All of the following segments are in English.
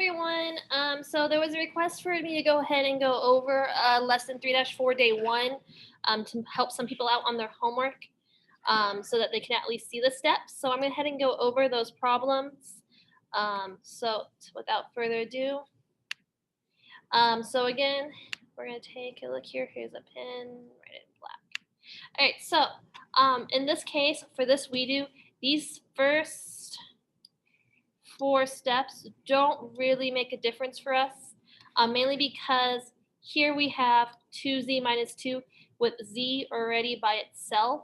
everyone. So there was a request for me to go ahead and go over lesson 3-4 day 1 to help some people out on their homework so that they can at least see the steps. So I'm going to head and go over those problems. So without further ado, so again, we're going to take a look here. Here's a pen, write it in black. All right, so in this case, for this WeDo, these first 4 steps don't really make a difference for us, mainly because here we have 2z minus 2 with z already by itself.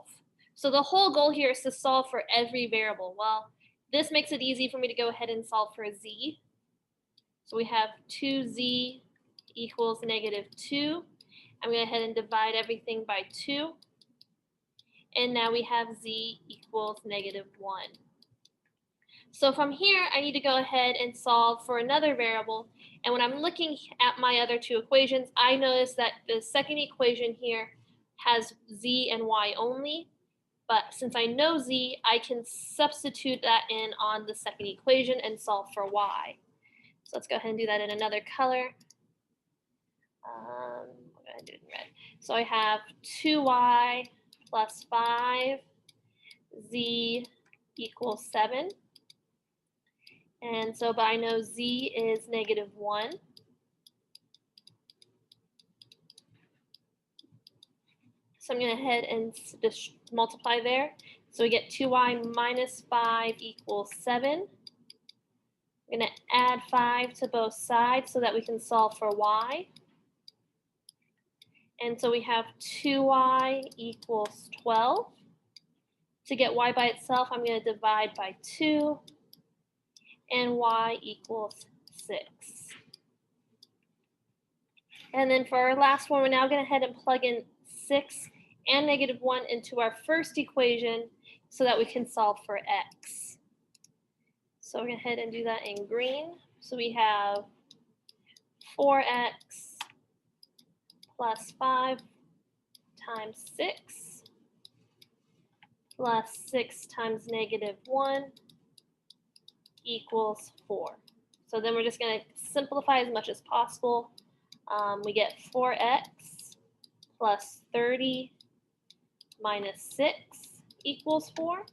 So the whole goal here is to solve for every variable. Well, this makes it easy for me to go ahead and solve for z. So we have 2z equals -2. I'm going to go ahead and divide everything by 2. And now we have z equals -1. So from here, I need to go ahead and solve for another variable. And when I'm looking at my other 2 equations, I notice that the second equation here has z and y only. But since I know z, I can substitute that in on the second equation and solve for y. So let's go ahead and do that in another color. I'm going to do it in red. So I have 2y plus 5, z equals 7. And so, but I know z is -1. So I'm going to head and just multiply there. So we get 2y minus 5 equals 7. I'm going to add 5 to both sides so that we can solve for y. And so we have 2y equals 12. To get y by itself, I'm going to divide by 2. And y equals 6. And then for our last one, we're now going to head and plug in 6 and -1 into our first equation so that we can solve for x. So we're going to head and do that in green. So we have 4x plus 5 times 6 plus 6 times -1 equals 4. So then we're just going to simplify as much as possible. We get 4x plus 30 minus 6 equals 4.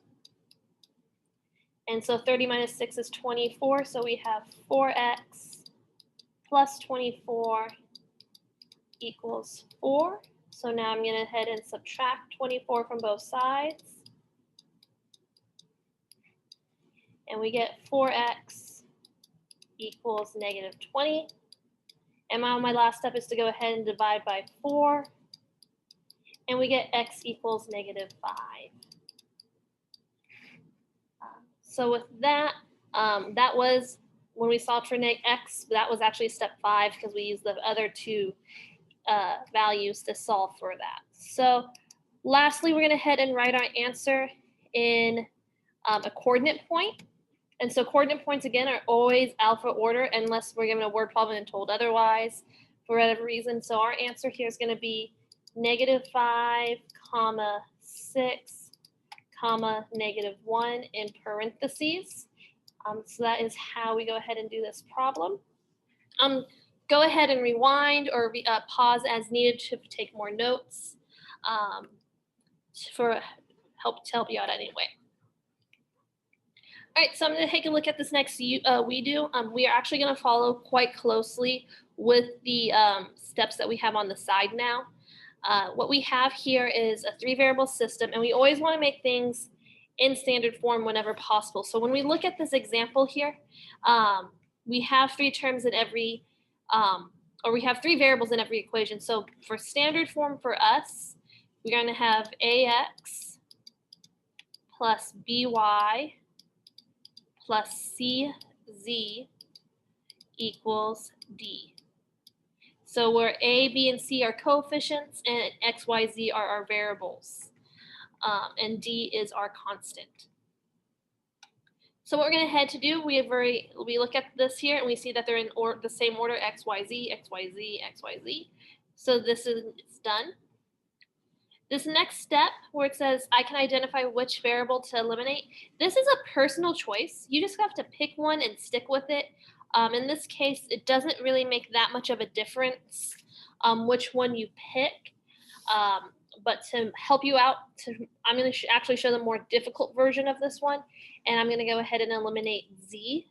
And so 30 minus 6 is 24. So we have 4x plus 24 equals 4. So now I'm going to head and subtract 24 from both sides. And we get 4x equals -20. And my last step is to go ahead and divide by 4. And we get x equals -5. So with that, that was when we solved for x, that was actually step 5 because we used the other 2 values to solve for that. So lastly, we're going to head and write our answer in a coordinate point. And so coordinate points, again, are always alpha order unless we're given a word problem and told otherwise for whatever reason. So our answer here is going to be -5, 6, -1 in parentheses. So that is how we go ahead and do this problem. Go ahead and rewind or pause as needed to take more notes to help you out anyway. All right, so I'm going to take a look at this next WeDo. We are actually going to follow quite closely with the steps that we have on the side now. What we have here is a 3-variable system, and we always want to make things in standard form whenever possible. So when we look at this example here, we have 3 terms in every, or we have 3 variables in every equation. So for standard form for us, we're going to have ax plus by plus cz equals d. So where a, b, and c are coefficients, and x, y, z are our variables, and d is our constant. So what we're going to head to do, we look at this here, and we see that they're in the same order, x, y, z, x, y, z, x, y, z. So this is done. This next step where it says I can identify which variable to eliminate, this is a personal choice. You just have to pick one and stick with it. In this case, it doesn't really make that much of a difference which one you pick. But to help you out, I'm going to actually show the more difficult version of this one, and I'm going to go ahead and eliminate z.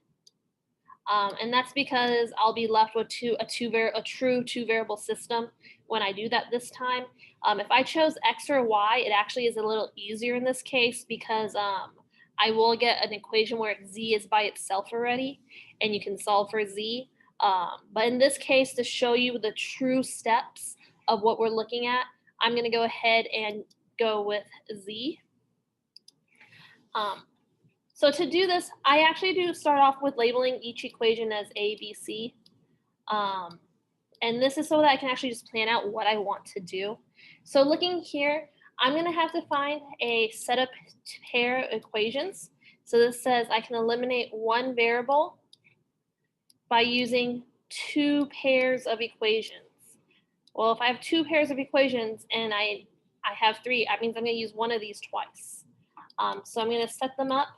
And that's because I'll be left with a true two variable system when I do that this time. If I chose x or y, it actually is a little easier in this case because I will get an equation where z is by itself already, and you can solve for z. But in this case, to show you the true steps of what we're looking at, I'm going to go ahead and go with z. So to do this, I actually do start off with labeling each equation as A, B, C. And this is so that I can actually just plan out what I want to do. So looking here, I'm going to have to find a set of pair equations. So this says I can eliminate one variable by using two pairs of equations. Well, if I have two pairs of equations and I have three, that means I'm going to use one of these twice. So I'm going to set them up.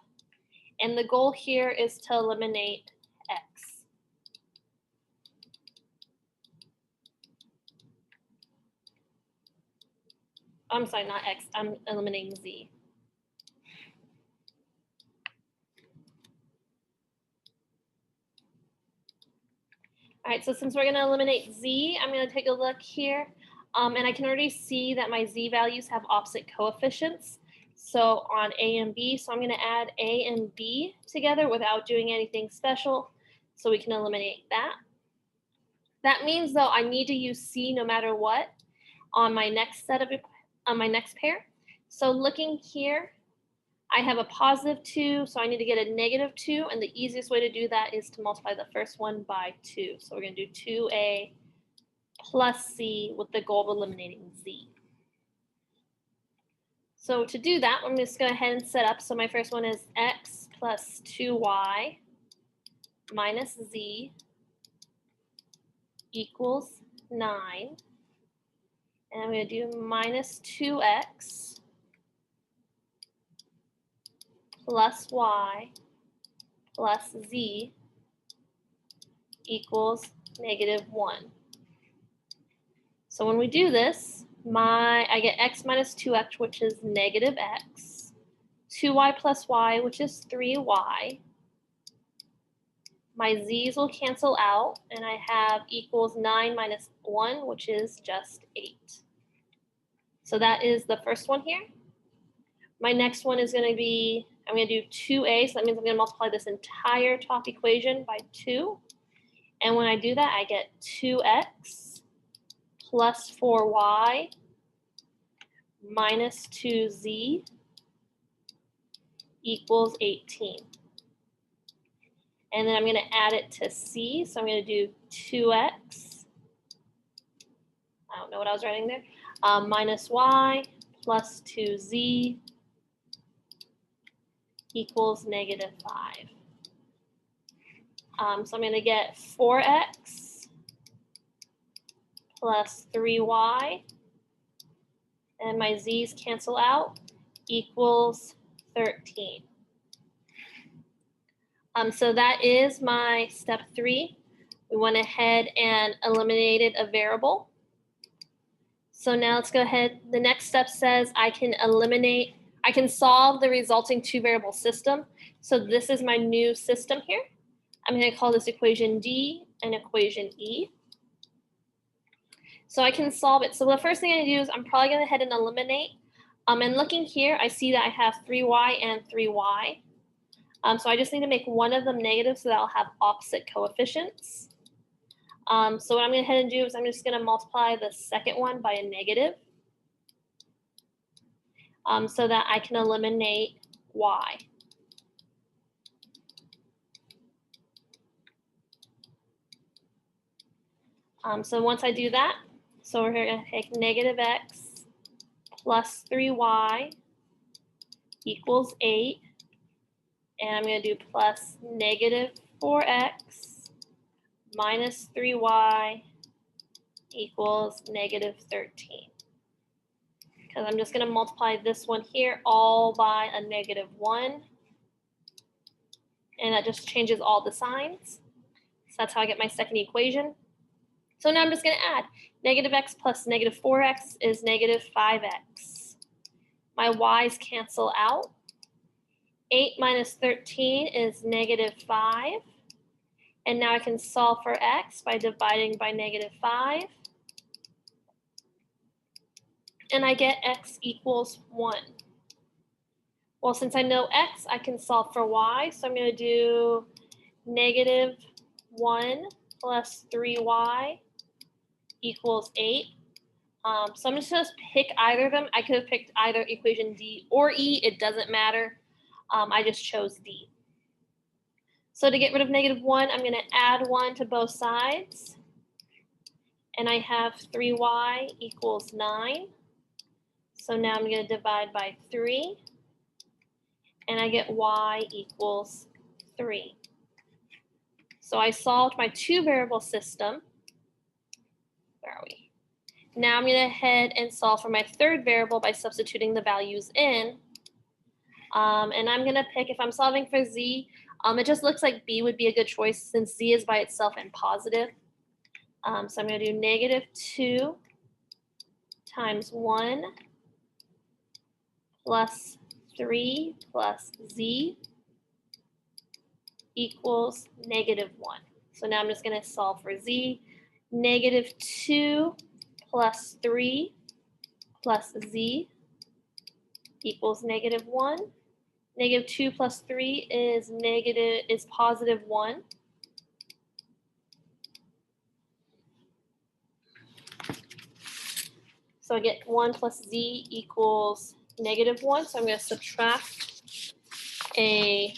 And the goal here is to eliminate x. I'm sorry, not x. I'm eliminating z. All right, so since we're going to eliminate z, I'm going to take a look here. And I can already see that my z values have opposite coefficients. So on A and B, so I'm going to add A and B together without doing anything special, so we can eliminate that. That means though I need to use C no matter what on my next pair. So looking here, I have a positive 2, so I need to get a negative 2, and the easiest way to do that is to multiply the first one by 2. So we're going to do 2A plus C with the goal of eliminating Z. So to do that, I'm just going to go ahead and set up. So my first one is x plus 2y minus z equals 9. And I'm going to do minus 2x plus y plus z equals negative 1. So when we do this, I get x minus 2x, which is negative x, 2y plus y, which is 3y. My z's will cancel out, and I have equals 9 minus 1, which is just 8. So that is the first one here. My next one is going to be, I'm going to do 2a, so that means I'm going to multiply this entire top equation by 2. And when I do that, I get 2x plus 4y minus 2z equals 18. And then I'm going to add it to c, so I'm going to do 2x, I don't know what I was writing there, minus y plus 2z equals negative 5. So I'm going to get 4x plus 3y, and my z's cancel out, equals 13. So that is my step 3. We went ahead and eliminated a variable. So now let's go ahead. The next step says I can solve the resulting two variable system. So this is my new system here. I'm going to call this equation D and equation E. So I can solve it. So the first thing I do is I'm probably going to go ahead and eliminate. And looking here, I see that I have 3y and 3y. So I just need to make one of them negative so that I'll have opposite coefficients. So what I'm going to go ahead and do is I'm just going to multiply the second one by a negative so that I can eliminate y. So once I do that, so we're going to take negative x plus 3y equals 8. And I'm going to do plus negative 4x minus 3y equals negative 13. Because I'm just going to multiply this one here all by a negative 1. And that just changes all the signs. So that's how I get my second equation. So now I'm just going to add. Negative x plus negative 4x is negative 5x. My y's cancel out. 8 minus 13 is negative 5. And now I can solve for x by dividing by negative 5. And I get x equals 1. Well, since I know x, I can solve for y. So I'm going to do negative 1 plus 3y equals 8. So I'm just going to pick either of them. I could have picked either equation D or E. It doesn't matter. I just chose D. So to get rid of negative 1, I'm going to add 1 to both sides. And I have 3y equals 9. So now I'm going to divide by 3. And I get y equals 3. So I solved my two-variable system. Where are we? Now I'm going to head and solve for my third variable by substituting the values in. And I'm going to pick, if I'm solving for z, it just looks like b would be a good choice since z is by itself and positive. So I'm going to do negative 2 times 1 plus 3 plus z equals negative 1. So now I'm just going to solve for z. Negative 2 plus 3 plus z equals negative 1. Negative 2 plus 3 is positive 1. So I get 1 plus z equals negative 1. So I'm going to subtract a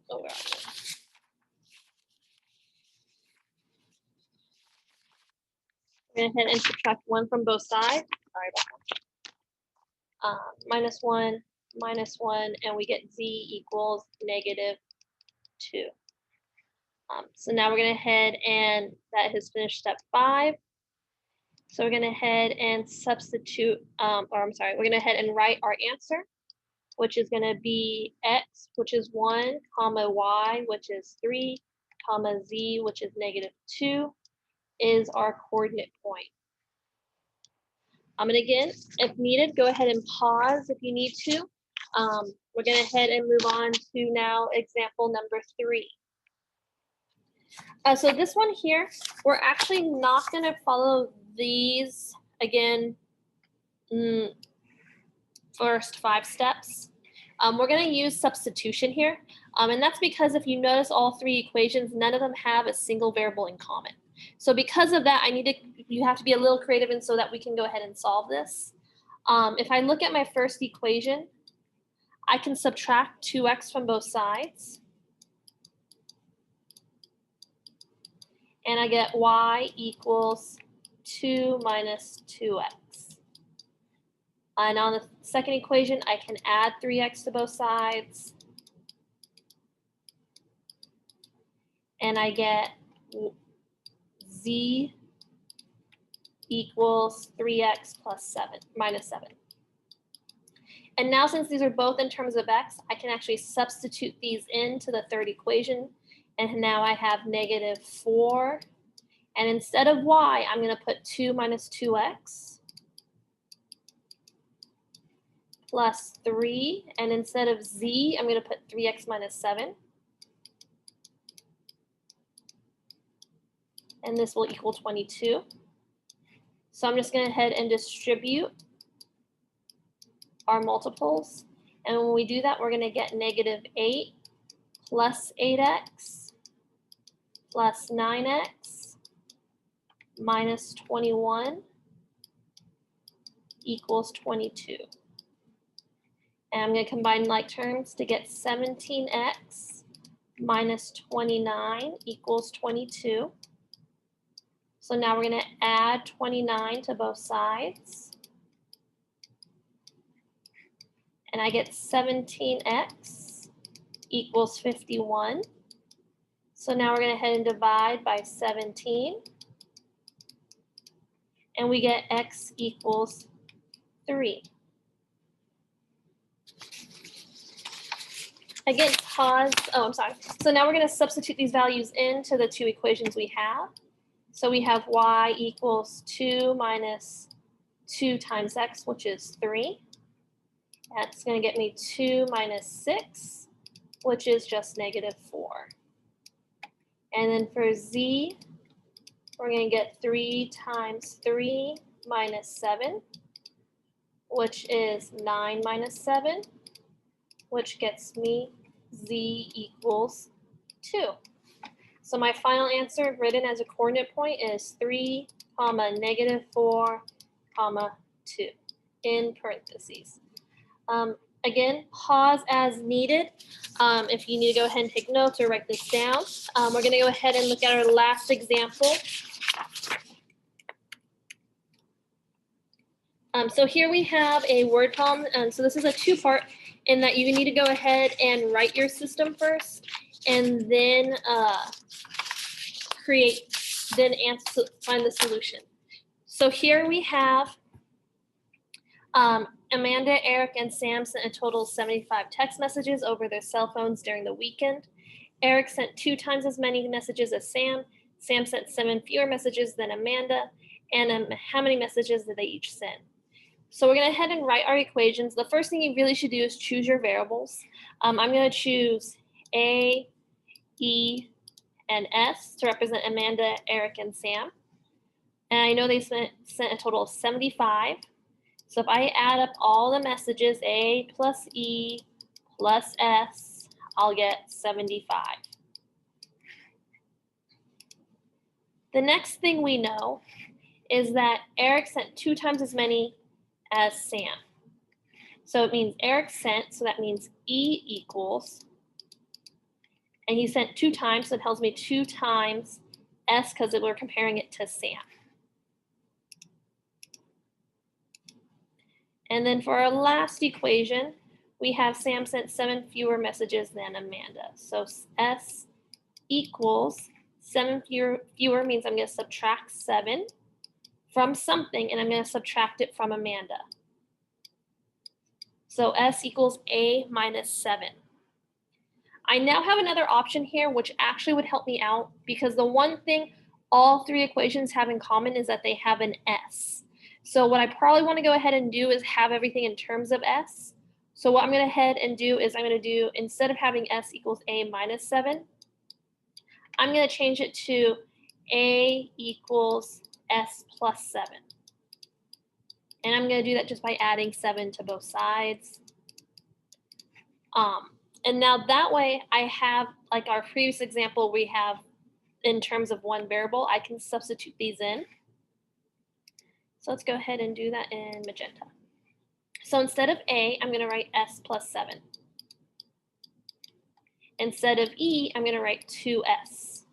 where are we? I'm going to head and subtract 1 from both sides. Sorry about that. Minus 1, and we get z equals negative 2. So now we're going to head and that has finished step 5. So we're going to head and substitute, we're going to head and write our answer, which is going to be x, which is 1, comma y, which is 3, comma z, which is negative 2, is our coordinate point. And again, if needed, go ahead and pause if you need to. We're going to head and move on to now example number 3. So this one here, we're actually not going to follow these, again, first 5 steps. We're going to use substitution here. And that's because if you notice all 3 equations, none of them have a single variable in common. So because of that, you have to be a little creative and so that we can go ahead and solve this. If I look at my first equation, I can subtract 2x from both sides. And I get y equals 2 minus 2x. And on the second equation, I can add 3x to both sides. And I get z equals 3x plus 7, minus 7. And now since these are both in terms of x, I can actually substitute these into the third equation. And now I have negative 4. And instead of y, I'm going to put 2 minus 2x plus 3. And instead of z, I'm going to put 3x minus 7. And this will equal 22. So I'm just going to head and distribute our multiples. And when we do that, we're going to get negative 8 plus 8x plus 9x minus 21 equals 22. And I'm going to combine like terms to get 17x minus 29 equals 22. So now we're going to add 29 to both sides. And I get 17x equals 51. So now we're going to head and divide by 17. and we get x equals 3. Again, pause. Oh, I'm sorry. So now we're going to substitute these values into the two equations we have. So we have y equals 2 minus 2 times x, which is 3. That's going to get me 2 minus 6, which is just negative 4. And then for z, we're going to get 3 times 3 minus 7, which is 9 minus 7, which gets me z equals 2. So my final answer written as a coordinate point is 3, negative 4, 2 in parentheses. Again, pause as needed. If you need to go ahead and take notes or write this down. We're going to go ahead and look at our last example. So here we have a word problem. So this is a two-part in that you need to go ahead and write your system first and then find the solution. So here we have Amanda, Eric, and Sam sent a total of 75 text messages over their cell phones during the weekend. Eric sent 2 times as many messages as Sam. Sam sent 7 fewer messages than Amanda. And how many messages did they each send? So we're going to head and write our equations. The first thing you really should do is choose your variables. I'm going to choose A, E, and S to represent Amanda, Eric, and Sam. And I know they sent a total of 75. So if I add up all the messages, A plus E plus S, I'll get 75. The next thing we know is that Eric sent 2 times as many as Sam. So it means Eric sent, so that means E equals, and he sent 2 times, so it tells me 2 times S because we're comparing it to Sam. And then for our last equation, we have Sam sent 7 fewer messages than Amanda. So S equals 7 fewer means I'm going to subtract 7 from something, and I'm going to subtract it from Amanda. So S equals A minus 7. I now have another option here, which actually would help me out because the one thing all 3 equations have in common is that they have an S. So what I probably want to go ahead and do is have everything in terms of S. So what I'm going to head and do is I'm going to do, instead of having S equals A minus 7, I'm going to change it to A equals S plus 7. And I'm going to do that just by adding 7 to both sides. And now that way I have, like our previous example, we have in terms of one variable, I can substitute these in. So let's go ahead and do that in magenta. So instead of A, I'm going to write S plus 7. Instead of E, I'm going to write 2S.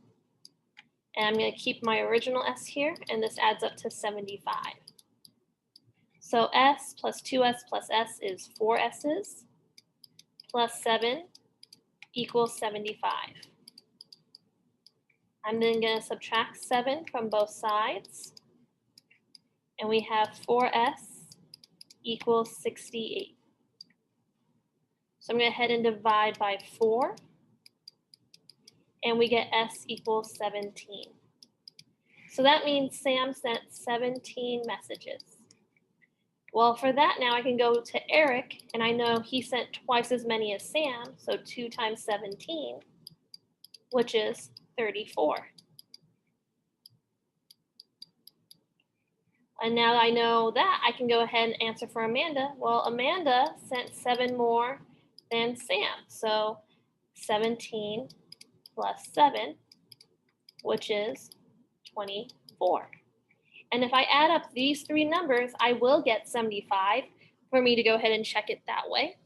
And I'm going to keep my original S here, and this adds up to 75. So S plus 2S plus S is 4 S's, plus 7 equals 75. I'm then going to subtract 7 from both sides, and we have 4S equals 68. So I'm going to head and divide by 4, and we get S equals 17. So that means Sam sent 17 messages. Well, for that now I can go to Eric, and I know he sent twice as many as Sam, so 2 times 17, which is 34. And now I know that, I can go ahead and answer for Amanda. Well, Amanda sent 7 more than Sam, so 17 plus 7, which is 24. And if I add up these 3 numbers, I will get 75 for me to go ahead and check it that way.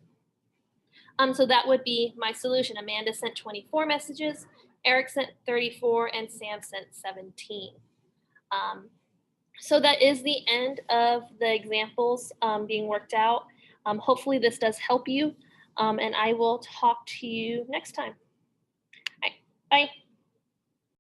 So that would be my solution. Amanda sent 24 messages, Eric sent 34, and Sam sent 17. So that is the end of the examples being worked out. Hopefully this does help you, and I will talk to you next time. All right, bye.